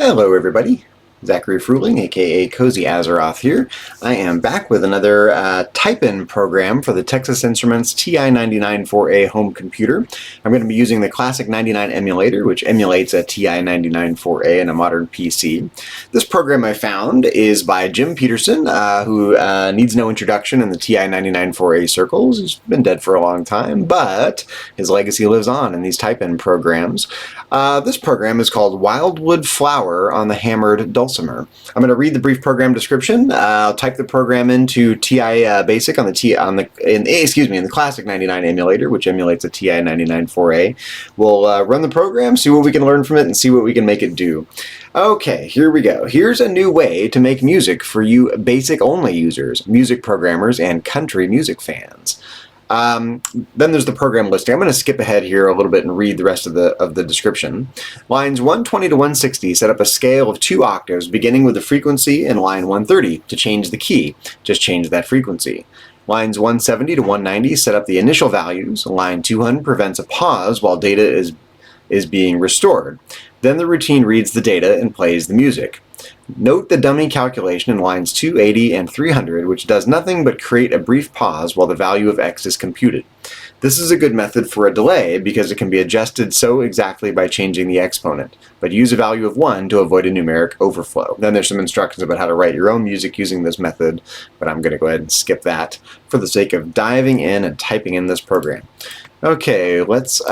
Hello everybody, Zachary Fruling, aka Cozy Azeroth here. I am back with another type-in program for the Texas Instruments TI-99 4A home computer. I'm going to be using the Classic 99 emulator, which emulates a TI-99 4A in a modern PC. This program I found is by Jim Peterson, who needs no introduction in the TI-99 4A circles. He's been dead for a long time, but his legacy lives on in these type-in programs. This program is called Wildwood Flower on the Hammered Dulcimer. I'm going to read the brief program description. I'll type the program into TI Basic on the in the Classic 99 emulator, which emulates a TI-99 4A. We'll run the program, see what we can learn from it, and see what we can make it do. Okay, here we go. Here's a new way to make music for you basic-only users, music programmers, and country music fans. Then there's the program listing. I'm going to skip ahead here a little bit and read the rest of the description. Lines 120 to 160 set up a scale of 2 octaves beginning with the frequency in line 130. To change the key, just change that frequency. Lines 170 to 190 set up the initial values. Line 200 prevents a pause while data is being restored. Then the routine reads the data and plays the music. Note the dummy calculation in lines 280 and 300, which does nothing but create a brief pause while the value of x is computed. This is a good method for a delay because it can be adjusted so exactly by changing the exponent, but use a value of 1 to avoid a numeric overflow. Then there's some instructions about how to write your own music using this method, but I'm going to go ahead and skip that for the sake of diving in and typing in this program. Okay, let's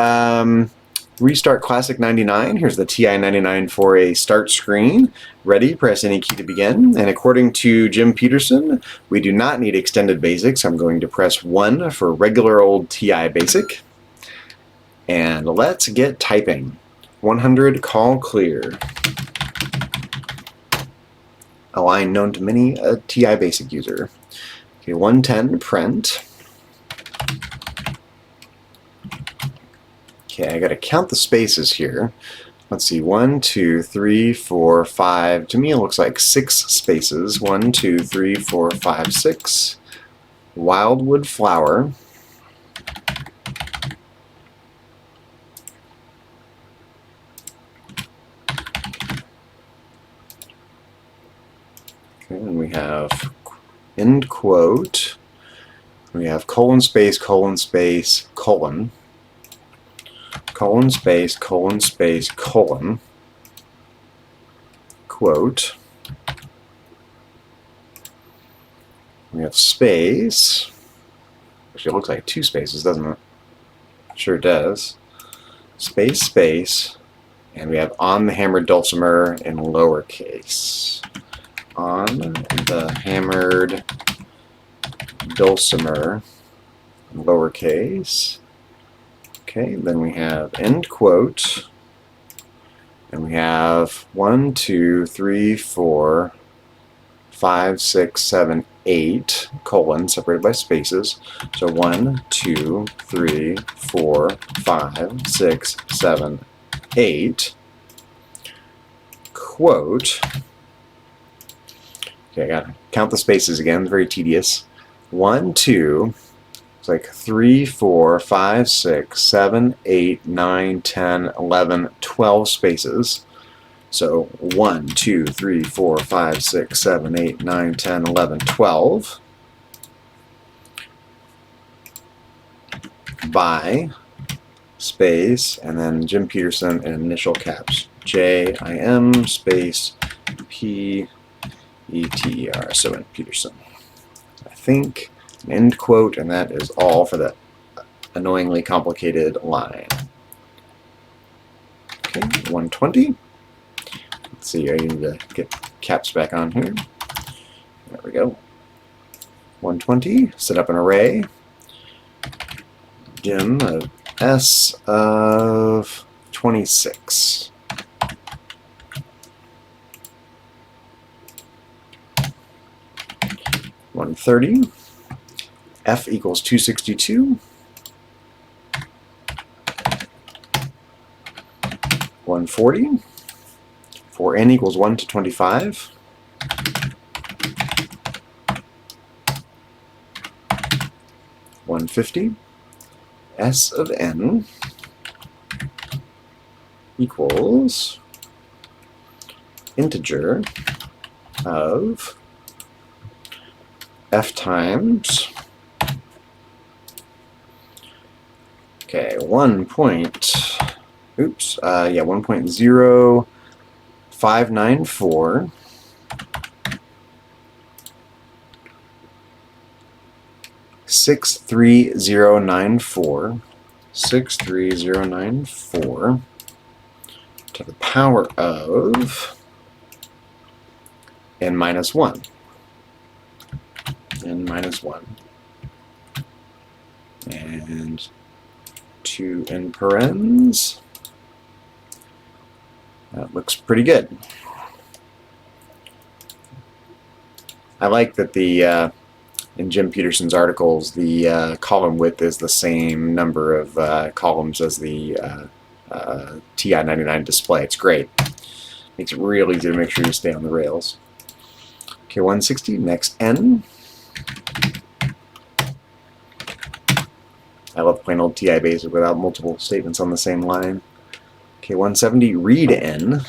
restart Classic 99. Here's the TI-99 4A start screen. Ready, press any key to begin. And according to Jim Peterson, we do not need extended basic, so I'm going to press 1 for regular old TI basic. And let's get typing. 100, call clear. A line known to many a TI basic user. Okay, 110, print. Okay, I gotta count the spaces here. Let's see, 1, 2, 3, 4, 5. To me, it looks like 6 spaces. 1, 2, 3, 4, 5, 6. Wildwood flower. Okay, and we have end quote. We have colon space, colon space, colon. Colon space, colon space, colon, quote. We have space. Actually, it looks like 2 spaces, doesn't it? Sure does. Space, space, and we have on the hammered dulcimer in lowercase. On the hammered dulcimer in lowercase. Okay, then we have end quote, and we have 1, 2, 3, 4, 5, 6, 7, 8, colon, separated by spaces. So 1, 2, 3, 4, 5, 6, 7, 8, quote. Okay, I gotta count the spaces again, very tedious. 1, 2, like 3, 4, 5, 6, 7, 8, 9, 10, 11, 12 spaces. So 1, 2, 3, 4, 5, 6, 7, 8, 9, 10, 11, 12. By space, and then Jim Peterson in initial caps. J-I-M space P-E-T-E-R. So in Peterson. I think end quote, and that is all for that annoyingly complicated line. Okay, 120. Let's see, I need to get caps back on here. There we go. 120, set up an array. Dim of S of 26. $130. F equals 262. 140. For n equals 1 to 25. 150. S of n equals integer of f times 1.0594 63094 to the power of n minus 1. And 2 in parens. That looks pretty good. I like that the in Jim Peterson's articles, the column width is the same number of columns as the TI-99 display. It's great. Makes it real easy to make sure you stay on the rails. Okay, 160, next N. I love plain old TI basic without multiple statements on the same line. Okay, 170, read N.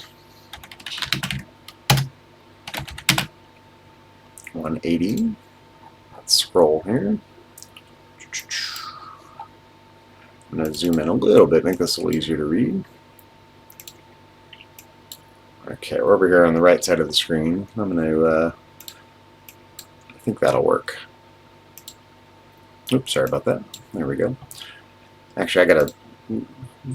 180. Let's scroll here. I'm going to zoom in a little bit, make this a little easier to read. Okay, we're over here on the right side of the screen. I'm going to, I think that'll work. Oops, sorry about that. There we go. Actually, I gotta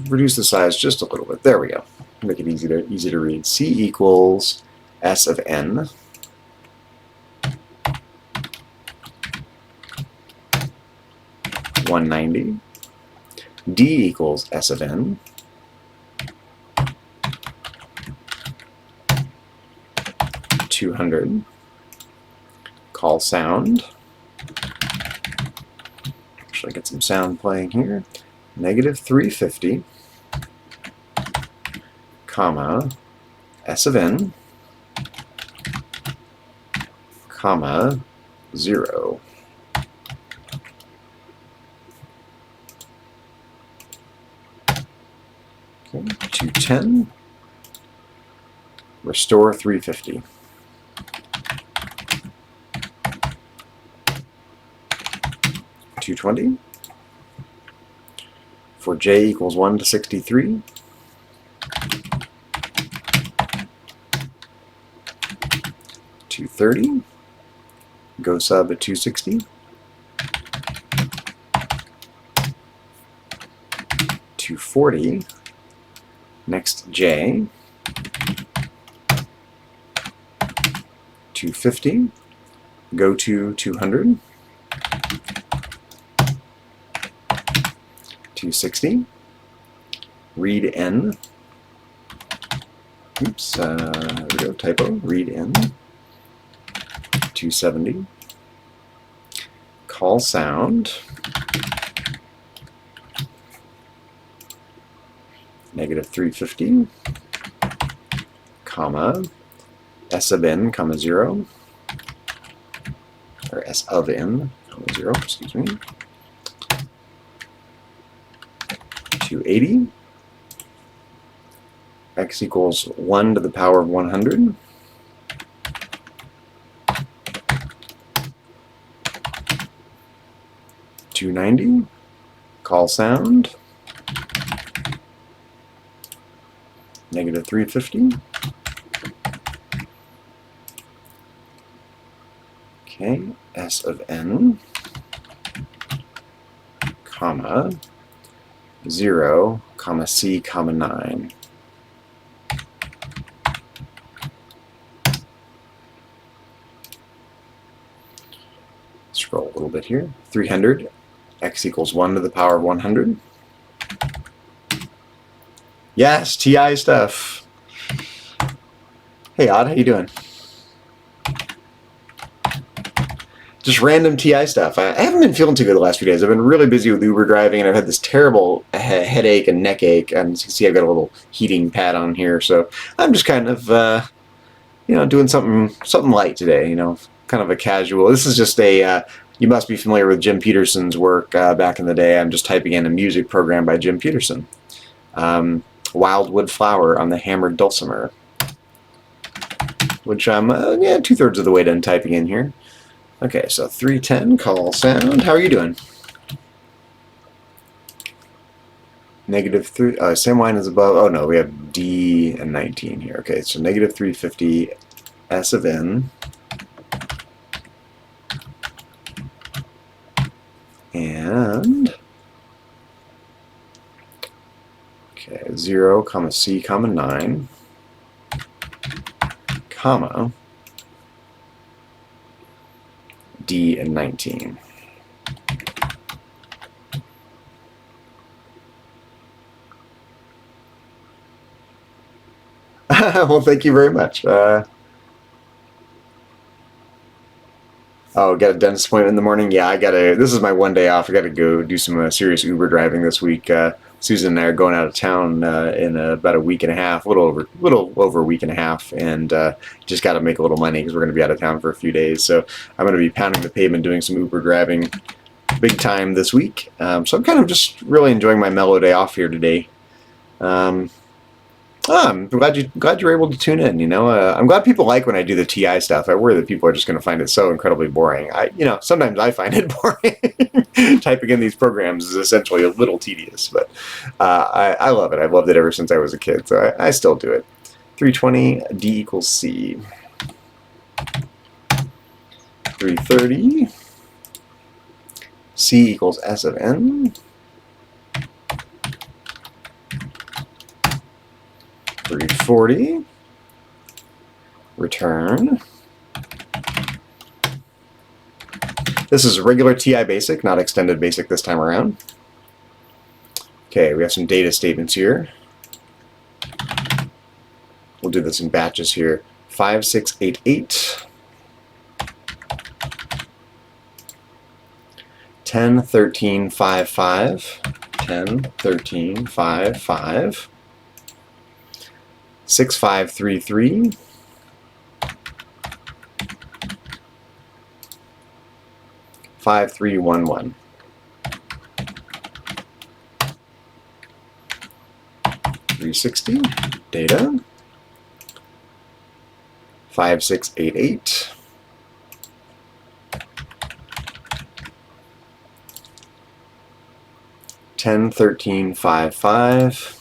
reduce the size just a little bit. There we go. Make it easy to read. C equals S of n. $190. D equals S of n. $200. Call sound. Actually, get some sound playing here. -350, comma, S of n, comma, 0. Okay, 210, restore 350. $220 for j equals 1 to 63. $230, go sub at 260. $240, next j. $250, go to 200. $260, read n. Oops, there we go, typo, read n. $270, call sound. -350, comma, S of n, comma 0, or S of n, comma 0, excuse me. 280, x equals 1 to the power of 100. $290, call sound. -350. Okay, S of n, comma, 0, comma, C, comma, 9. Scroll a little bit here. 300, x equals 1 to the power of 100. Yes, TI stuff. Hey, Odd, how you doing? Just random TI stuff. I haven't been feeling too good the last few days. I've been really busy with Uber driving, and I've had this terrible headache and neck ache. And as you can see, I've got a little heating pad on here, so I'm just kind of, doing something light today. Kind of a casual. This is just a. You must be familiar with Jim Peterson's work back in the day. I'm just typing in a music program by Jim Peterson. Wildwood flower on the hammered dulcimer. which I'm yeah, 2/3 of the way done typing in here. Okay, so 310, call sound. How are you doing? -3, same line as above. Oh no, we have D and 19 here. Okay, so -350, S of N. And, okay, 0, comma, C, comma, 9, comma, D and 19. Well, thank you very much. Oh, got a dentist appointment in the morning? Yeah, this is my one day off. I gotta go do some serious Uber driving this week. Susan and I are going out of town in about a week and a half, a little over a week and a half, and just got to make a little money because we're going to be out of town for a few days. So I'm going to be pounding the pavement doing some Uber driving big time this week. So I'm kind of just really enjoying my mellow day off here today. I'm glad you're able to tune in. You know, I'm glad people like when I do the TI stuff. I worry that people are just going to find it so incredibly boring. Sometimes I find it boring. Typing in these programs is essentially a little tedious, but I love it. I've loved it ever since I was a kid, so I still do it. 320, D equals C. 330, C equals S of N. 340, return. This is regular TI basic, not extended basic this time around. Okay, we have some data statements here. We'll do this in batches here. 5688, 10, 13, 55, 10, 13, 55. 6533, 5311. 360, data. 5688. 10, 13, 55.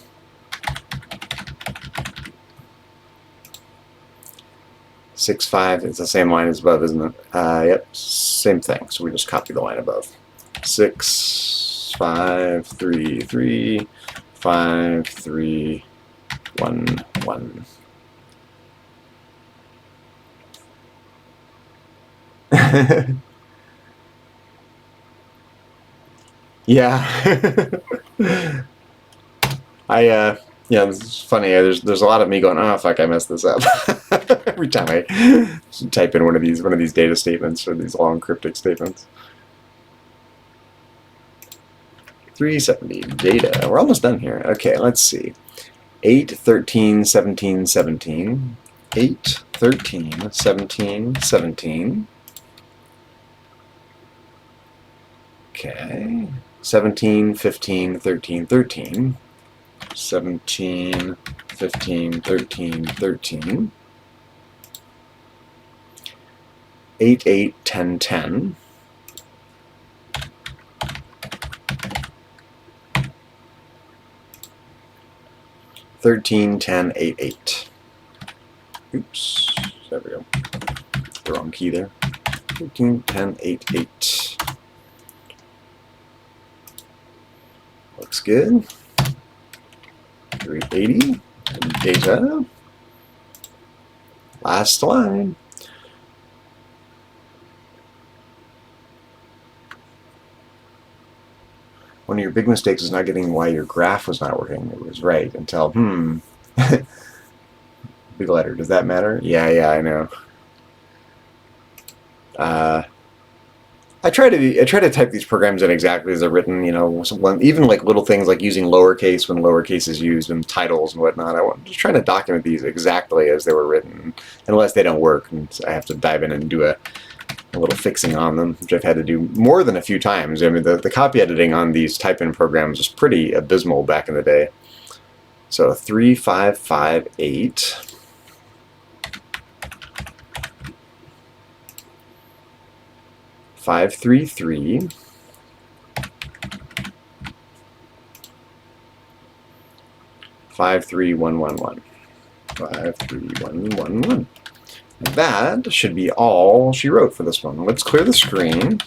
65, it's the same line as above, isn't it? Yep, same thing. So we just copy the line above. 6, 5, 3, 3, 5, 3, 1, 1. Yeah. Yeah, this is funny. There's a lot of me going, oh fuck, I messed this up every time I type in one of these data statements or these long cryptic statements. 370 data. We're almost done here. Okay, let's see. 8, 13, 17, 17. 8, 13, 17, 17. Okay. 17, 15, 13, 13. 17, 15, 13, 13. 8, 8, 10, 10. 13, 10, 8, 8. Oops, there we go. The wrong key there. 13, 10, 8, 8. Looks good. 380, data. Last line. One of your big mistakes is not getting why your graph was not working. It was right until, big letter. Does that matter? Yeah, I know. I try to type these programs in exactly as they're written. You know, even like little things like using lowercase when lowercase is used in titles and whatnot. I'm just trying to document these exactly as they were written, unless they don't work, and I have to dive in and do a little fixing on them, which I've had to do more than a few times. I mean, the copy editing on these type-in programs was pretty abysmal back in the day. So 3558. 533 53111. 53111. That should be all she wrote for this one. Let's clear the screen,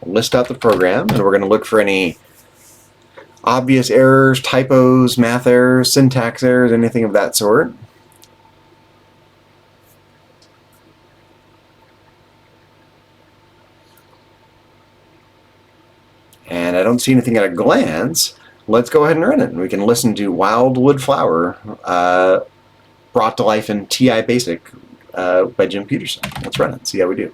list out the program, and we're going to look for any obvious errors, typos, math errors, syntax errors, anything of that sort. And I don't see anything at a glance. Let's go ahead and run it. We can listen to Wildwood Flower, brought to life in TI Basic by Jim Peterson. Let's run it, see how we do.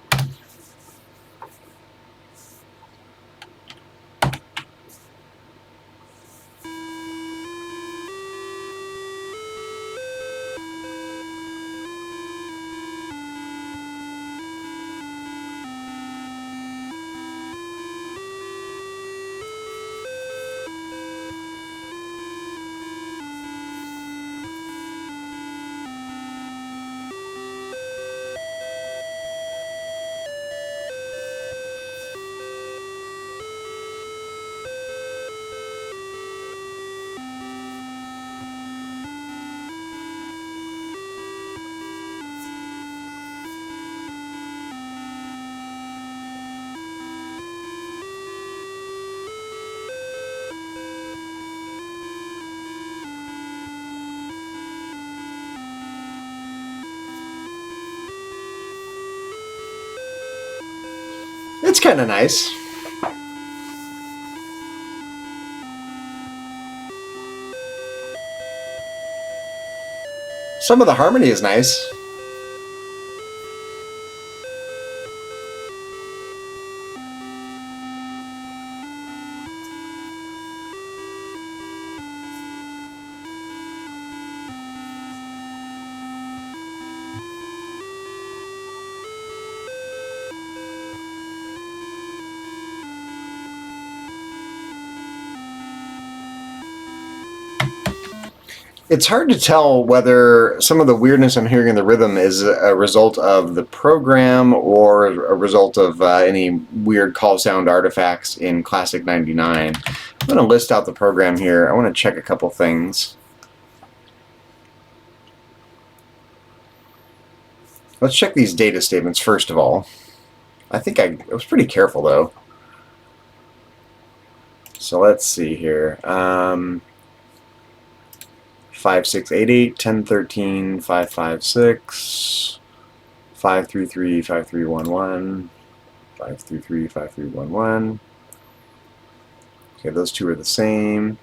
It's kind of nice. Some of the harmony is nice. It's hard to tell whether some of the weirdness I'm hearing in the rhythm is a result of the program or a result of any weird call sound artifacts in Classic 99. I'm going to list out the program here. I want to check a couple things. Let's check these data statements first of all. I think I was pretty careful though. So let's see here. 5688, 1013, 556, 533, 5311, 533, 5311. Okay, those two are the same.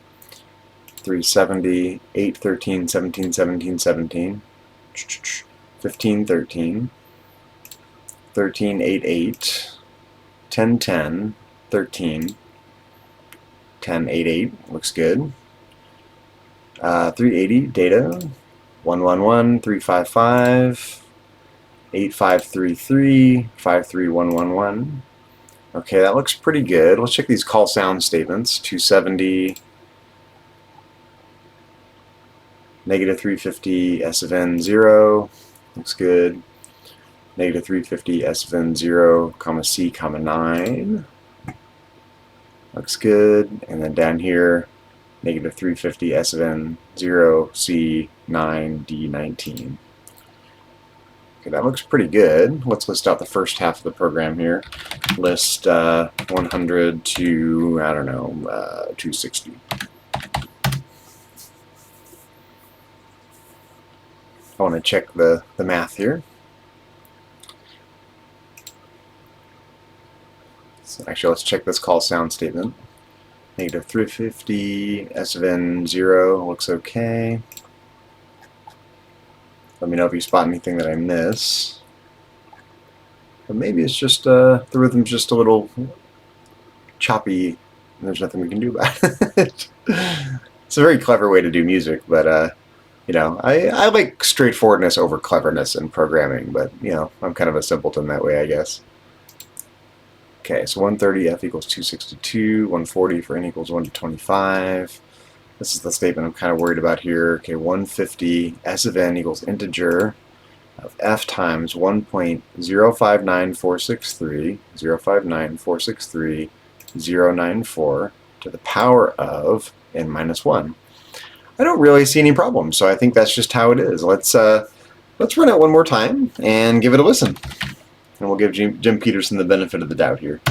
370, 813, 17, 17, 17, 1513, 1388, 1010, 13, 1088, looks good. 380 data, 111, 355, 8533, 53111. Okay, that looks pretty good. Let's check these call sound statements. 270, negative 350, S of N 0, looks good. Negative 350, S of N 0, comma C, comma 9, looks good. And then down here, negative 350, S of N 0, C 9, D 19. Okay, that looks pretty good. Let's list out the first half of the program here. List 100 to, I don't know, 260. I want to check the math here. So actually, let's check this call sound statement. Negative 350, S of N 0 looks okay. Let me know if you spot anything that I miss. But maybe it's just the rhythm's just a little choppy, and there's nothing we can do about it. It's a very clever way to do music, but you know, I like straightforwardness over cleverness in programming, but you know, I'm kind of a simpleton that way, I guess. Okay, so 130 F equals 262, 140 for N equals 1 to 25. This is the statement I'm kind of worried about here. Okay, 150 S of N equals integer, of f times 1.059463 to the power of n minus 1. I don't really see any problems, so I think that's just how it is. Let's run it one more time and give it a listen. And we'll give Jim Peterson the benefit of the doubt here.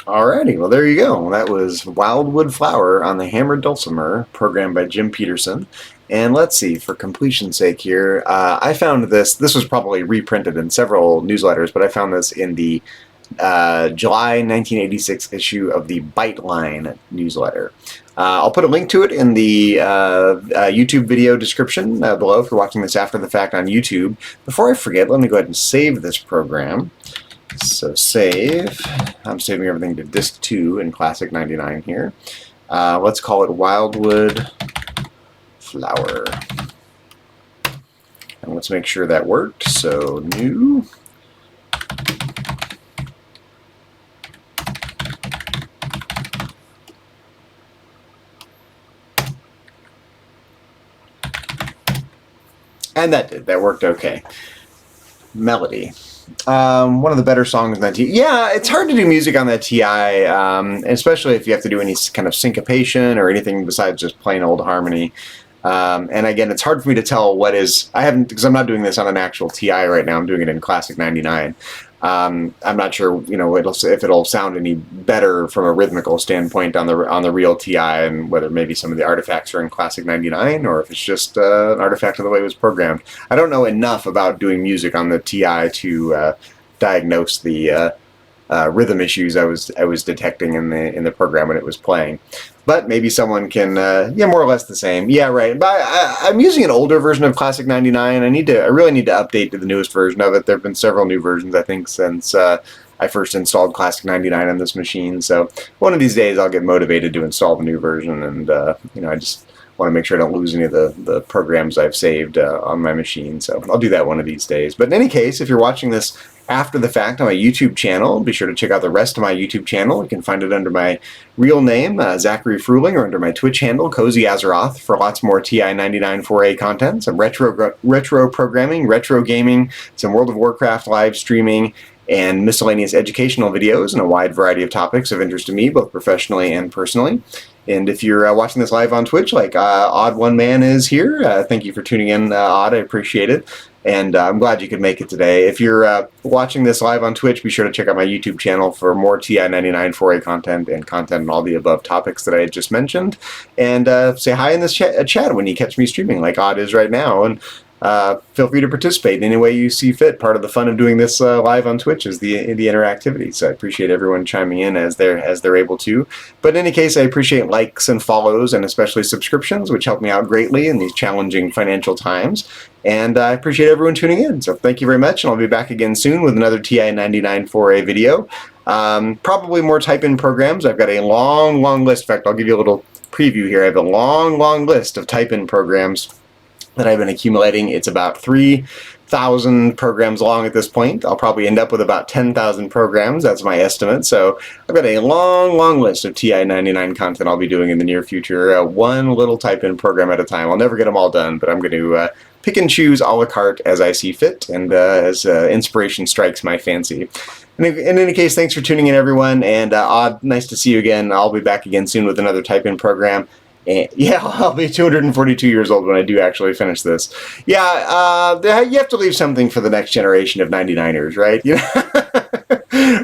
Alrighty, well there you go. That was Wildwood Flower on the hammered dulcimer, programmed by Jim Peterson. And let's see, for completion's sake here, I found this was probably reprinted in several newsletters, but I found this in the July 1986 issue of the Byte-Line newsletter. I'll put a link to it in the YouTube video description below if you're watching this after the fact on YouTube. Before I forget, let me go ahead and save this program. So save. I'm saving everything to disk 2 in Classic 99 here. Let's call it Wildwood Flower. And let's make sure that worked. So new. And that did. That worked okay. Melody. One of the better songs on that TI. Yeah, it's hard to do music on that TI, especially if you have to do any kind of syncopation or anything besides just plain old harmony. And again, it's hard for me to tell what is. I haven't, because I'm not doing this on an actual TI right now. I'm doing it in Classic 99. I'm not sure, you know, if it'll sound any better from a rhythmical standpoint on the real TI, and whether maybe some of the artifacts are in Classic 99 or if it's just an artifact of the way it was programmed. I don't know enough about doing music on the TI to diagnose the rhythm issues I was detecting in the program when it was playing. But maybe someone can, yeah, more or less the same. Yeah, right. But I'm using an older version of Classic 99. I really need to update to the newest version of it. There have been several new versions, I think, since I first installed Classic 99 on this machine. So one of these days I'll get motivated to install the new version, and you know, I just want to make sure I don't lose any of the programs I've saved on my machine. So I'll do that one of these days. But in any case, if you're watching this after the fact on my YouTube channel, be sure to check out the rest of my YouTube channel. You can find it under my real name, Zachary Fruling, or under my Twitch handle, Cozy Azeroth, for lots more TI-99 4A content, some retro programming, retro gaming, some World of Warcraft live streaming, and miscellaneous educational videos and a wide variety of topics of interest to me, both professionally and personally. And if you're watching this live on Twitch, like Odd One Man is here, thank you for tuning in, Odd. I appreciate it. And I'm glad you could make it today. If you're watching this live on Twitch, be sure to check out my YouTube channel for more TI-99 4A content and content on all the above topics that I just mentioned. And say hi in this chat when you catch me streaming, like Odd is right now. And feel free to participate in any way you see fit. Part of the fun of doing this live on Twitch is the interactivity. So I appreciate everyone chiming in as they're able to. But in any case, I appreciate likes and follows, and especially subscriptions, which help me out greatly in these challenging financial times. And I appreciate everyone tuning in. So thank you very much, and I'll be back again soon with another TI-99 4A video. Probably more type-in programs. I've got a long list. In fact, I'll give you a little preview here. I have a long list of type-in programs that I've been accumulating. It's about 3,000 programs long at this point. I'll probably end up with about 10,000 programs. That's my estimate. So I've got a long list of TI-99 content I'll be doing in the near future, one little type-in program at a time. I'll never get them all done, but I'm going to pick and choose a la carte as I see fit and as inspiration strikes my fancy. In any case, thanks for tuning in, everyone, and nice to see you again. I'll be back again soon with another type-in program. And yeah, I'll be 242 years old when I do actually finish this. Yeah, you have to leave something for the next generation of 99ers, right? You know?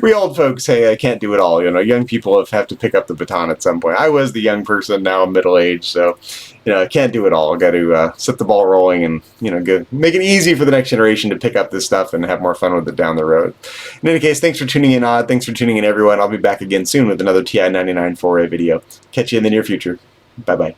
We old folks say I can't do it all. You know, young people have to pick up the baton at some point. I was the young person, now I'm middle-aged, so you know, I can't do it all. I've got to set the ball rolling and, you know, make it easy for the next generation to pick up this stuff and have more fun with it down the road. In any case, thanks for tuning in, Odd. Thanks for tuning in, everyone. I'll be back again soon with another TI-99 4A video. Catch you in the near future. Bye-bye.